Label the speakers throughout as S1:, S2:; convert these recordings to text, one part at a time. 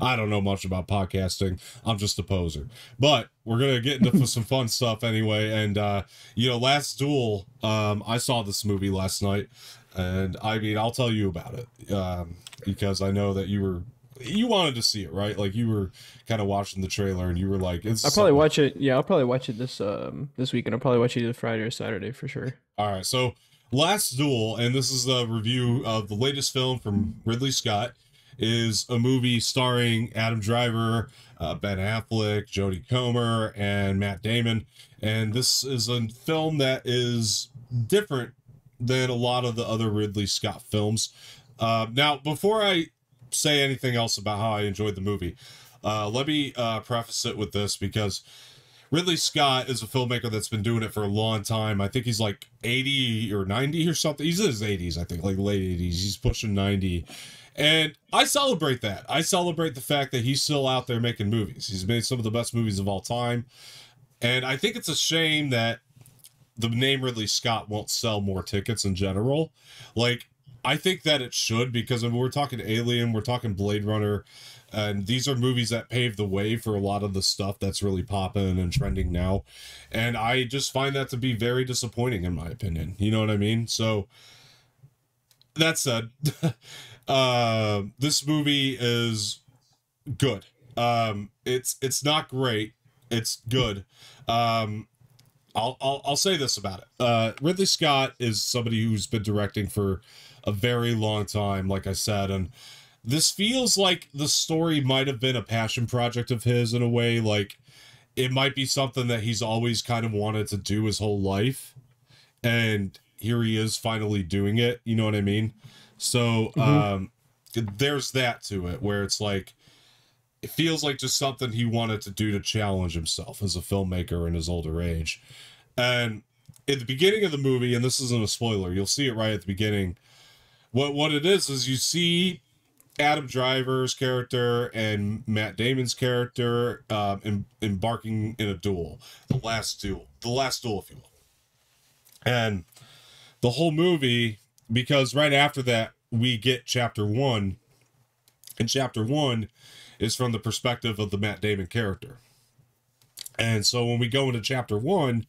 S1: I don't know much about podcasting. I'm just a poser. But we're gonna get into some fun stuff anyway. And Last Duel. I saw this movie last night, and I mean, I'll tell you about it because I know that you wanted to see it, right? Like you were kind of watching the trailer, and you were like, "It's
S2: I'll probably watch it. Yeah, I'll probably watch it this weekend. I'll probably watch it either Friday or Saturday for sure.
S1: All right, so Last Duel, and this is a review of the latest film from Ridley Scott, is a movie starring Adam Driver, Ben Affleck, Jodie Comer, and Matt Damon. And this is a film that is different than a lot of the other Ridley Scott films. Now, before I say anything else about how I enjoyed the movie, let me preface it with this because Ridley Scott is a filmmaker that's been doing it for a long time. I think he's like 80 or 90 or something. He's in his 80s, I think, like late 80s. He's pushing 90. And I celebrate that. I celebrate the fact that he's still out there making movies. He's made some of the best movies of all time. And I think it's a shame that the name Ridley Scott won't sell more tickets in general. Like, I think that it should, because I mean, we're talking Alien, we're talking Blade Runner, and these are movies that paved the way for a lot of the stuff that's really popping and trending now. And I just find that to be very disappointing, in my opinion. You know what I mean? So, that said, this movie is good. It's not great. It's good. I'll say this about it. Ridley Scott is somebody who's been directing for a very long time, like I said, and this feels like the story might have been a passion project of his in a way. Like it might be something that he's always kind of wanted to do his whole life, and here he is finally doing it. You know what I mean? So there's that to it, where it's like it feels like just something he wanted to do to challenge himself as a filmmaker in his older age. And at the beginning of the movie, and this isn't a spoiler, you'll see it right at the beginning. What it is you see Adam Driver's character and Matt Damon's character embarking in a duel, the last duel, if you will. And the whole movie, because right after that we get chapter 1, and chapter 1 is from the perspective of the Matt Damon character. And so when we go into chapter 1,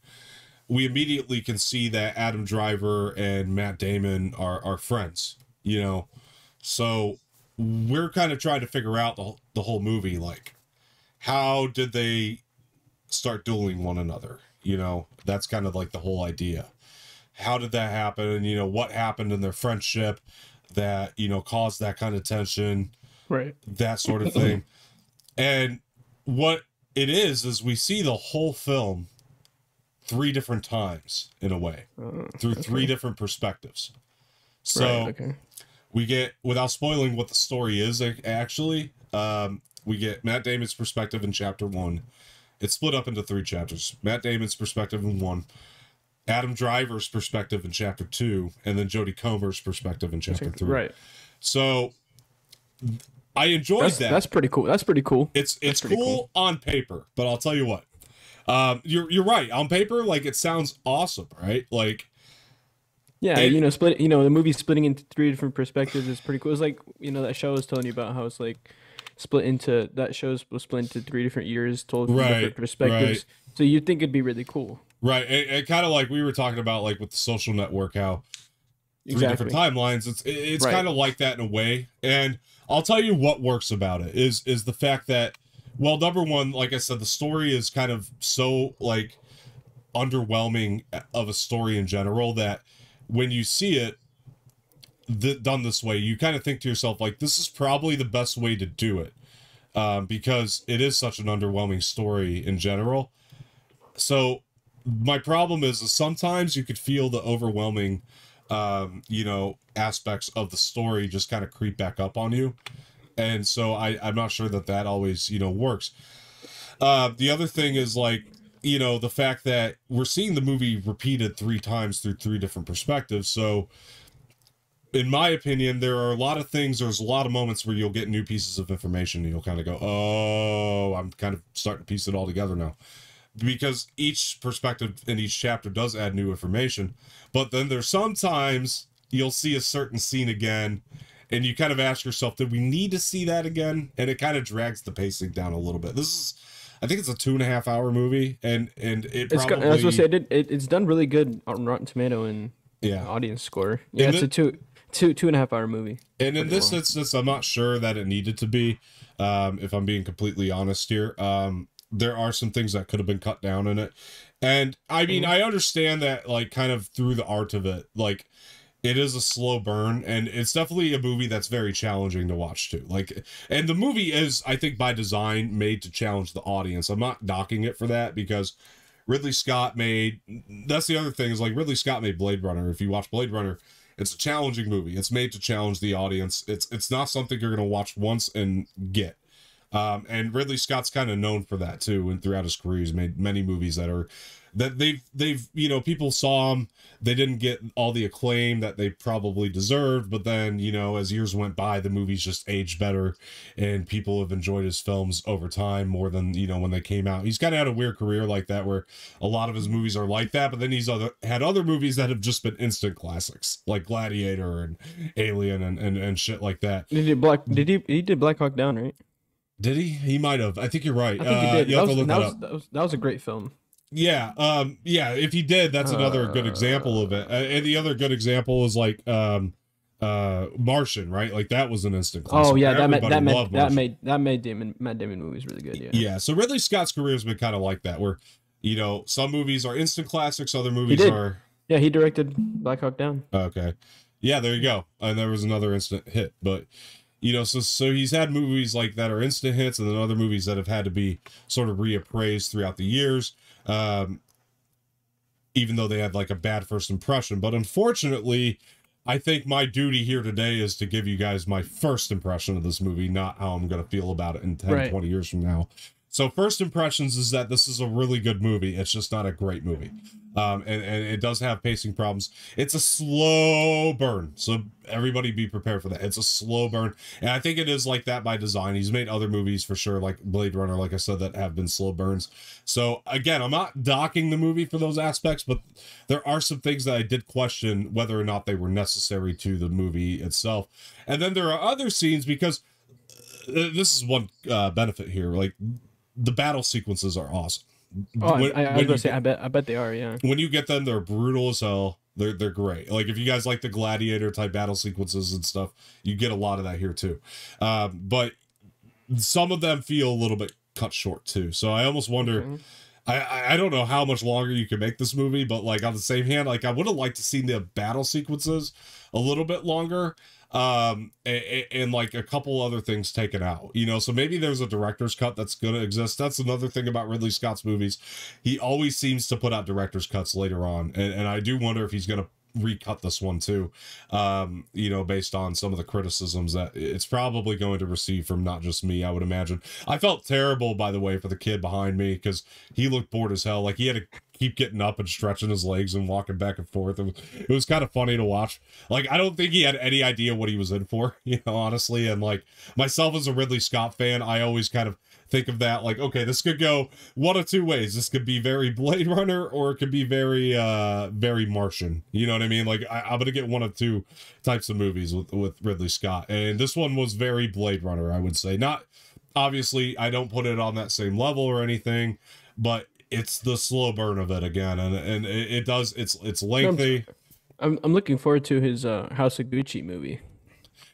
S1: we immediately can see that Adam Driver and Matt Damon are friends, you know? So we're kind of trying to figure out the whole movie, like, how did they start dueling one another? You know, that's kind of like the whole idea. How did that happen? And, you know, what happened in their friendship that, you know, caused that kind of tension?
S2: Right.
S1: That sort of thing. And what it is we see the whole film 3 different times in a way, through 3 different perspectives. So we get, without spoiling what the story is actually, we get Matt Damon's perspective in chapter 1. It's split up into 3 chapters. Matt Damon's perspective in 1, Adam Driver's perspective in chapter 2, and then Jodie Comer's perspective in chapter 3.
S2: Right.
S1: So I enjoyed that.
S2: That's pretty cool. That's pretty cool.
S1: It's cool on paper, but I'll tell you what. You're right. On paper, like, it sounds awesome, right? Like,
S2: yeah, you know, the movie splitting into 3 different perspectives is pretty cool. It's like, you know, that show I was telling you about, how it's like was split into 3 different years told from different perspectives. Right. So you'd think it'd be really cool.
S1: Right. And kind of like we were talking about, like with The Social Network, how 3 different timelines. It's right. Kind of like that in a way. And I'll tell you what works about it is the fact that, well, number one, like I said, the story is kind of so like underwhelming of a story in general that when you see it done this way, you kind of think to yourself, like, this is probably the best way to do it, because it is such an underwhelming story in general. So my problem is sometimes you could feel the overwhelming you know, aspects of the story just kind of creep back up on you. And so I'm not sure that always, you know, works. The other thing is, like, you know, the fact that we're seeing the movie repeated 3 times through 3 different perspectives. So in my opinion, there's a lot of moments where you'll get new pieces of information and you'll kind of go, oh, I'm kind of starting to piece it all together now. Because each perspective in each chapter does add new information. But then there's sometimes you'll see a certain scene again, and you kind of ask yourself, did we need to see that again? And it kind of drags the pacing down a little bit. This is, I think it's a 2.5 hour movie, and it probably,
S2: I was gonna say it's done really good on Rotten Tomato and
S1: yeah,
S2: audience score. Yeah, it's a 2.5 hour movie.
S1: And in this instance, I'm not sure that it needed to be. If I'm being completely honest here, there are some things that could have been cut down in it. And I mean, I understand that, like, kind of through the art of it, like, it is a slow burn, and it's definitely a movie that's very challenging to watch too. Like, and the movie is, I think, by design made to challenge the audience. I'm not knocking it for that, because Ridley Scott made, that's the other thing, is like Ridley Scott made Blade Runner. If you watch Blade Runner, it's a challenging movie. It's made to challenge the audience. It's not something you're going to watch once and get. And Ridley Scott's kind of known for that too, and throughout his career he's made many movies that they've you know, people saw them, they didn't get all the acclaim that they probably deserved, but then, you know, as years went by, the movies just aged better, and people have enjoyed his films over time more than, you know, when they came out. He's kind of had a weird career like that, where a lot of his movies are like that, but then he's had other movies that have just been instant classics, like Gladiator and Alien and shit like that.
S2: He did Black Hawk Down, right?
S1: Did he? He might have. I think you're right.
S2: I think he did.
S1: You have to look that up.
S2: That was a great film.
S1: Yeah. Yeah. If he did, that's another good example of it. And the other good example is like Martian, right? Like, that was an instant classic.
S2: Oh yeah, that made Matt Damon movies really good. Yeah.
S1: Yeah. So Ridley Scott's career has been kind of like that, where, you know, some movies are instant classics, other movies are.
S2: Yeah, he directed Black Hawk Down.
S1: Okay. Yeah, there you go. And there was another instant hit, but, you know, so he's had movies like that are instant hits, and then other movies that have had to be sort of reappraised throughout the years, even though they had like a bad first impression. But unfortunately, I think my duty here today is to give you guys my first impression of this movie, not how I'm going to feel about it in 10, 20 years from now. So first impressions is that this is a really good movie. It's just not a great movie. And it does have pacing problems. It's a slow burn. So everybody be prepared for that. It's a slow burn. And I think it is like that by design. He's made other movies for sure, like Blade Runner, like I said, that have been slow burns. So again, I'm not docking the movie for those aspects, but there are some things that I did question whether or not they were necessary to the movie itself. And then there are other scenes, because this is one benefit here. Like, the battle sequences are awesome.
S2: Oh, I was gonna say, I bet they are. Yeah.
S1: When you get them, they're brutal as hell. They're great. Like, if you guys like the Gladiator type battle sequences and stuff, you get a lot of that here too. But some of them feel a little bit cut short too. So I almost wonder. Okay. I don't know how much longer you can make this movie, but like, on the same hand, like, I would have liked to see the battle sequences a little bit longer. And like a couple other things taken out, you know, so maybe there's a director's cut that's going to exist. That's another thing about Ridley Scott's movies. He always seems to put out director's cuts later on. And I do wonder if he's going to recut this one too, you know, based on some of the criticisms that it's probably going to receive from not just me, I would imagine. I felt terrible, by the way, for the kid behind me, because he looked bored as hell. Like, he had to keep getting up and stretching his legs and walking back and forth. It was kind of funny to watch. Like, I don't think he had any idea what he was in for, you know, honestly. And like, myself as a Ridley Scott fan, I always kind of think of that like, okay, this could go one of two ways. This could be very Blade Runner, or it could be very very Martian, you know what I mean? Like, I'm gonna get one of two types of movies with Ridley Scott, and this one was very Blade Runner, I would say. Not, obviously, I don't put it on that same level or anything, but it's the slow burn of it again, and it does, it's lengthy.
S2: I'm looking forward to his House of Gucci movie.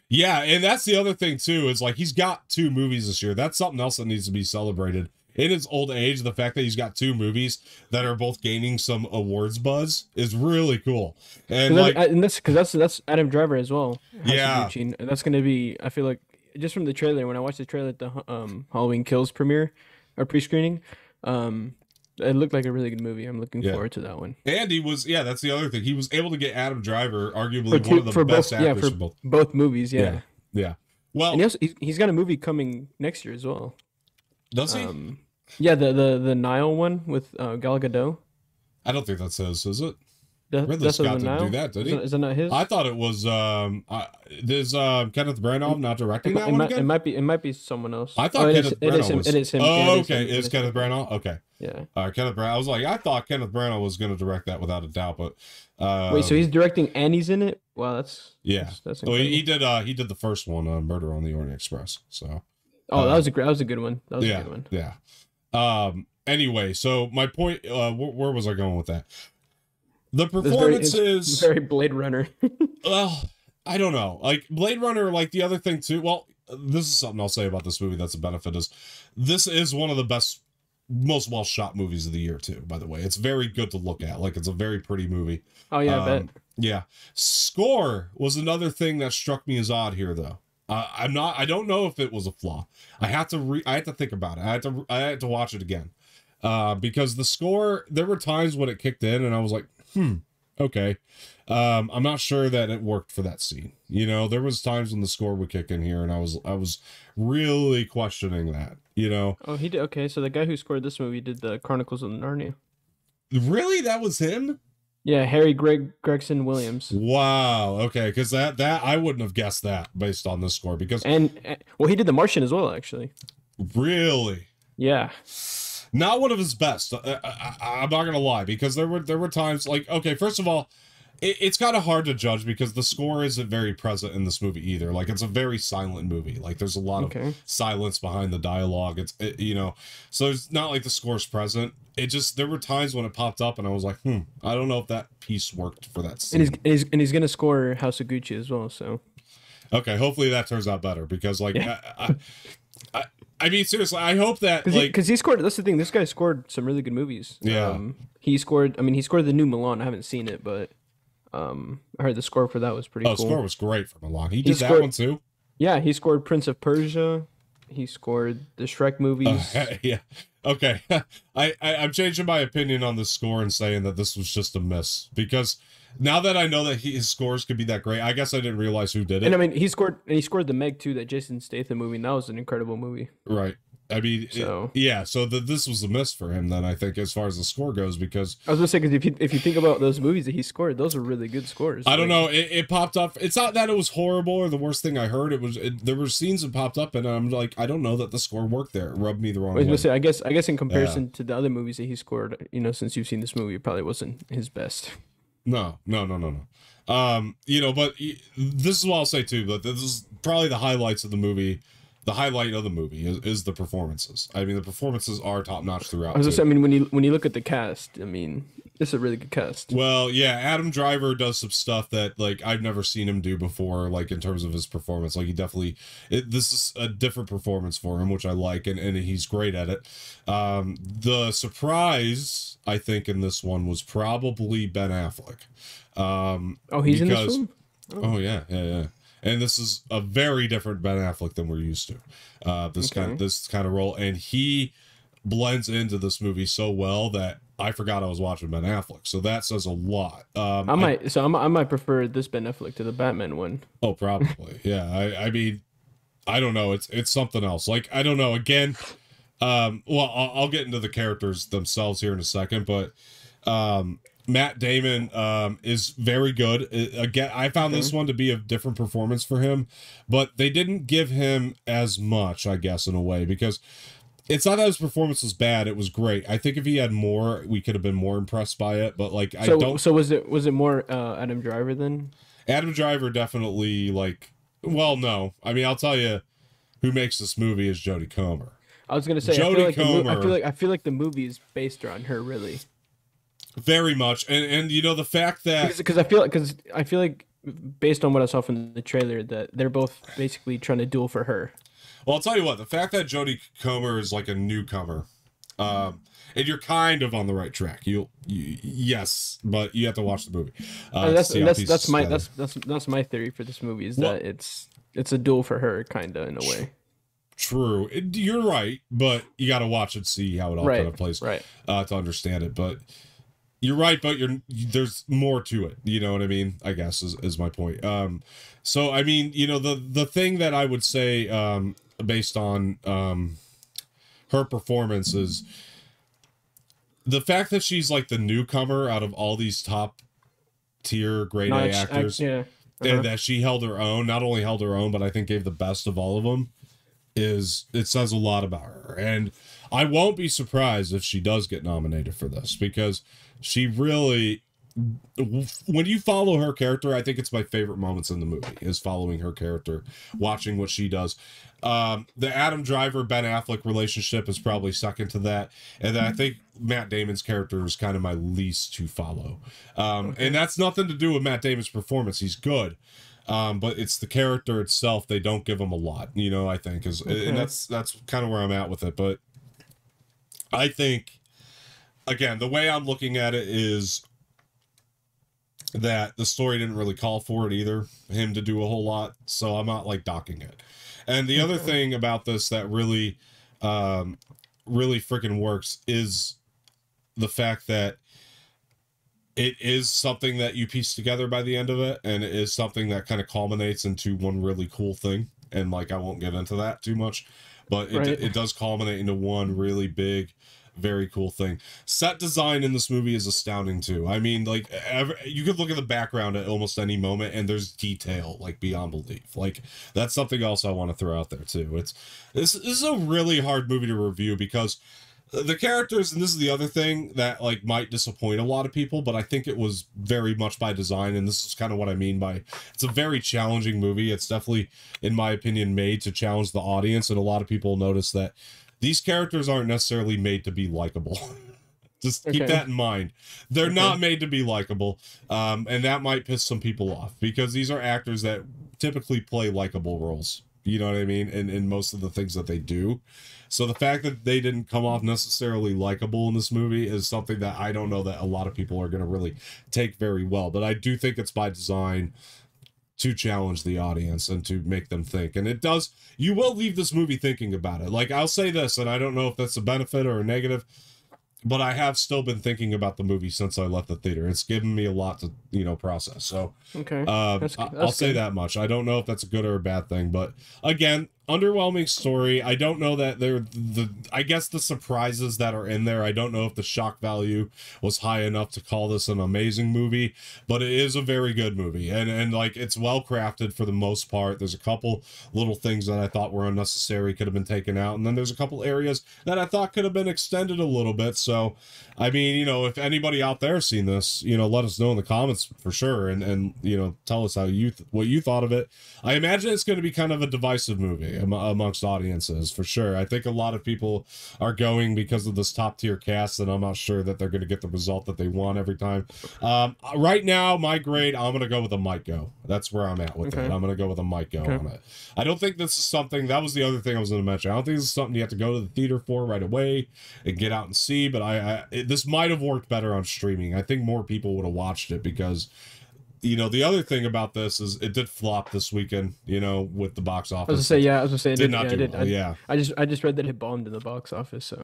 S1: Yeah, and that's the other thing too, is like, he's got 2 movies this year. That's something else that needs to be celebrated. In his old age, the fact that he's got 2 movies that are both gaining some awards buzz is really cool. And like,
S2: and that's Adam Driver as well.
S1: Yeah,
S2: and that's gonna be, I feel like, just from the trailer, when I watched the trailer at the Halloween Kills premiere or pre-screening, it looked like a really good movie. I'm looking forward to that one.
S1: And he was, that's the other thing. He was able to get Adam Driver, arguably one of the best actors
S2: for both movies. Yeah.
S1: Well,
S2: and he's got a movie coming next year as well.
S1: Does he?
S2: Yeah, the Nile one with Gal Gadot.
S1: I don't think that says, is it? Ridley Scott didn't do that, did he?
S2: Is that not his?
S1: I thought it was there's Kenneth Branagh not directing that one again?
S2: It might be someone else.
S1: I thought Kenneth Branagh was.
S2: It is him.
S1: Oh, okay. Is Kenneth Branagh? Okay.
S2: Yeah.
S1: Kenneth Branagh. I was like, I thought Kenneth Branagh was going to direct that without a doubt, but
S2: wait, so he's directing and he's in it? Wow, that's
S1: that's well, he did the first one, Murder on the Orient Express. So.
S2: Oh, that was a good one. That was a good one.
S1: Yeah. Anyway, so my point, where was I going with that? The performances
S2: very Blade Runner.
S1: Well, I don't know. Like Blade Runner, like the other thing too. Well, this is something I'll say about this movie that's a benefit is this is one of the best, most well shot movies of the year too, by the way. It's very good to look at. Like it's a very pretty movie.
S2: Oh yeah, I bet.
S1: Yeah. Score was another thing that struck me as odd here though. I don't know if it was a flaw. I had to think about it. I had to watch it again. Because the score, there were times when it kicked in and I was like, okay. I'm not sure that it worked for that scene. You know, there was times when the score would kick in here and I was really questioning that, you know.
S2: Oh, he did. Okay, so the guy who scored this movie did the Chronicles of Narnia.
S1: Really? That was him?
S2: Yeah, Harry Gregson Williams.
S1: Wow. Okay, because that I wouldn't have guessed that based on this score because
S2: well, he did The Martian as well, actually.
S1: Really?
S2: Yeah.
S1: Not one of his best. I'm not gonna lie because there were times like, okay, first of all, it's kind of hard to judge because the score isn't very present in this movie either. Like it's a very silent movie. Like there's a lot of silence behind the dialogue. You know, so it's not like the score's present. It just, there were times when it popped up and I was like, I don't know if that piece worked for that scene.
S2: And he's gonna score House of Gucci as well. So
S1: okay, hopefully that turns out better because like I mean, seriously, I hope that
S2: because he scored. That's the thing. This guy scored some really good movies.
S1: Yeah,
S2: he scored. I mean, he scored the new Milan. I haven't seen it, but I heard the score for that was pretty cool.
S1: Oh, the score was great for Milan. He did that one too.
S2: Yeah, he scored Prince of Persia. He scored the Shrek movies.
S1: Yeah. Okay. I'm changing my opinion on the score and saying that this was just a miss because now that I know that his scores could be that great, I guess I didn't realize who did it.
S2: And I mean, he scored the Meg 2, that Jason Statham movie, and that was an incredible movie.
S1: Right. I mean, so this was a miss for him then, I think, as far as the score goes, because
S2: I was gonna say, because if you think about those movies that he scored, those are really good scores.
S1: I don't know, it popped up. It's not that it was horrible or the worst thing I heard. There were scenes that popped up, and I'm like, I don't know that the score worked there. It rubbed me the wrong way.
S2: I was gonna say, I guess in comparison to the other movies that he scored, you know, since you've seen this movie, it probably wasn't his best.
S1: No. You know, but this is what I'll say too. But this is probably the highlights of the movie. The highlight of the movie is the performances. I mean, the performances are top notch throughout.
S2: I was just, I mean, when you look at the cast, I mean, it's a really good cast.
S1: Well, yeah, Adam Driver does some stuff that like I've never seen him do before. Like in terms of his performance, like he definitely this is a different performance for him, which I like, and he's great at it. The surprise I think in this one was probably Ben Affleck.
S2: He's in this one.
S1: Oh yeah. And this is a very different Ben Affleck than we're used to. This kind of role, and he blends into this movie so well that I forgot I was watching Ben Affleck. So that says a lot. I
S2: might prefer this Ben Affleck to the Batman one.
S1: Oh, probably. Yeah. I mean, I don't know. It's something else. Like I don't know. Again, well, I'll get into the characters themselves here in a second, but Matt Damon is very good. Again, I found this one to be a different performance for him, but they didn't give him as much, I guess, in a way, because it's not that his performance was bad. It was great. I think if he had more, we could have been more impressed by it, but like
S2: So was it more Adam Driver then?
S1: Adam Driver definitely well, no. I mean, I'll tell you who makes this movie is Jodie Comer.
S2: I was going to say
S1: Jodie Comer.
S2: I feel like the movie is based around her, really.
S1: Very much, and you know the fact that
S2: because I feel like based on what I saw from the trailer that they're both basically trying to duel for her.
S1: Well, I'll tell you what, the fact that Jodie Comer is like a newcomer, and you're kind of on the right track. Yes, but you have to watch the movie.
S2: That's my theory for this movie is that it's a duel for her, kind of in a way.
S1: True, you're right, but you got to watch it, see how it all kind of plays,
S2: to
S1: understand it, but. You're right, but there's more to it. You know what I mean? I guess is my point. So I mean, you know, the thing that I would say, based on her performance is the fact that she's like the newcomer out of all these top tier grade A actors, and that she held her own. Not only held her own, but I think gave the best of all of them. It says a lot about her, and I won't be surprised if she does get nominated for this, because she really, when you follow her character, I think it's my favorite moments in the movie is following her character, watching what she does. The Adam Driver Ben Affleck relationship is probably second to that, and then I think Matt Damon's character is kind of my least to follow, and that's nothing to do with Matt Damon's performance. He's good, but it's the character itself. They don't give him a lot, you know, I think and that's kind of where I'm at with it. But I think, again, the way I'm looking at it is that the story didn't really call for it either, him to do a whole lot. So I'm not like docking it. And the other thing about this that really, really freaking works is the fact that it is something that you piece together by the end of it, and it is something that kind of culminates into one really cool thing. And like, I won't get into that too much, but it does culminate into one really big, very cool thing. Set design in this movie is astounding too. I mean, like, you could look at the background at almost any moment and there's detail like beyond belief. Like, that's something else I want to throw out there too. This is a really hard movie to review because the characters, and this is the other thing that like might disappoint a lot of people, but I think it was very much by design, and this is kind of what I mean by it's a very challenging movie. It's definitely, in my opinion, made to challenge the audience, and a lot of people notice that these characters aren't necessarily made to be likable. Just keep that in mind. They're not made to be likable, and that might piss some people off because these are actors that typically play likable roles. You know what I mean? In most of the things that they do. So the fact that they didn't come off necessarily likable in this movie is something that I don't know that a lot of people are going to really take very well. But I do think it's by design to challenge the audience and to make them think. And it does, you will leave this movie thinking about it. Like, I'll say this, and I don't know if that's a benefit or a negative, but I have still been thinking about the movie since I left the theater. It's given me a lot to, you know, process. So, I'll say that much. I don't know if that's a good or a bad thing, but again, underwhelming story. I don't know that I guess the surprises that are in there, I don't know if the shock value was high enough to call this an amazing movie, but it is a very good movie, and like, it's well crafted for the most part. There's a couple little things that I thought were unnecessary, could have been taken out, and then there's a couple areas that I thought could have been extended a little bit. So I mean, you know, if anybody out there seen this, you know, let us know in the comments for sure, and you know, tell us how what you thought of it. I imagine it's going to be kind of a divisive movie amongst audiences for sure. I think a lot of people are going because of this top tier cast, and I'm not sure that they're going to get the result that they want every time. Right now, my grade, I'm going to go with a might go. That's where I'm at with it. I'm going to go with a might go on it. I don't think this is something, that was the other thing I was going to mention. I don't think this is something you have to go to the theater for right away and get out and see, but this might have worked better on streaming. I think more people would have watched it because, you know, the other thing about this is it did flop this weekend, you know, with the box office.
S2: I was gonna say,
S1: did not do well.
S2: I just read that it bombed in the box office, so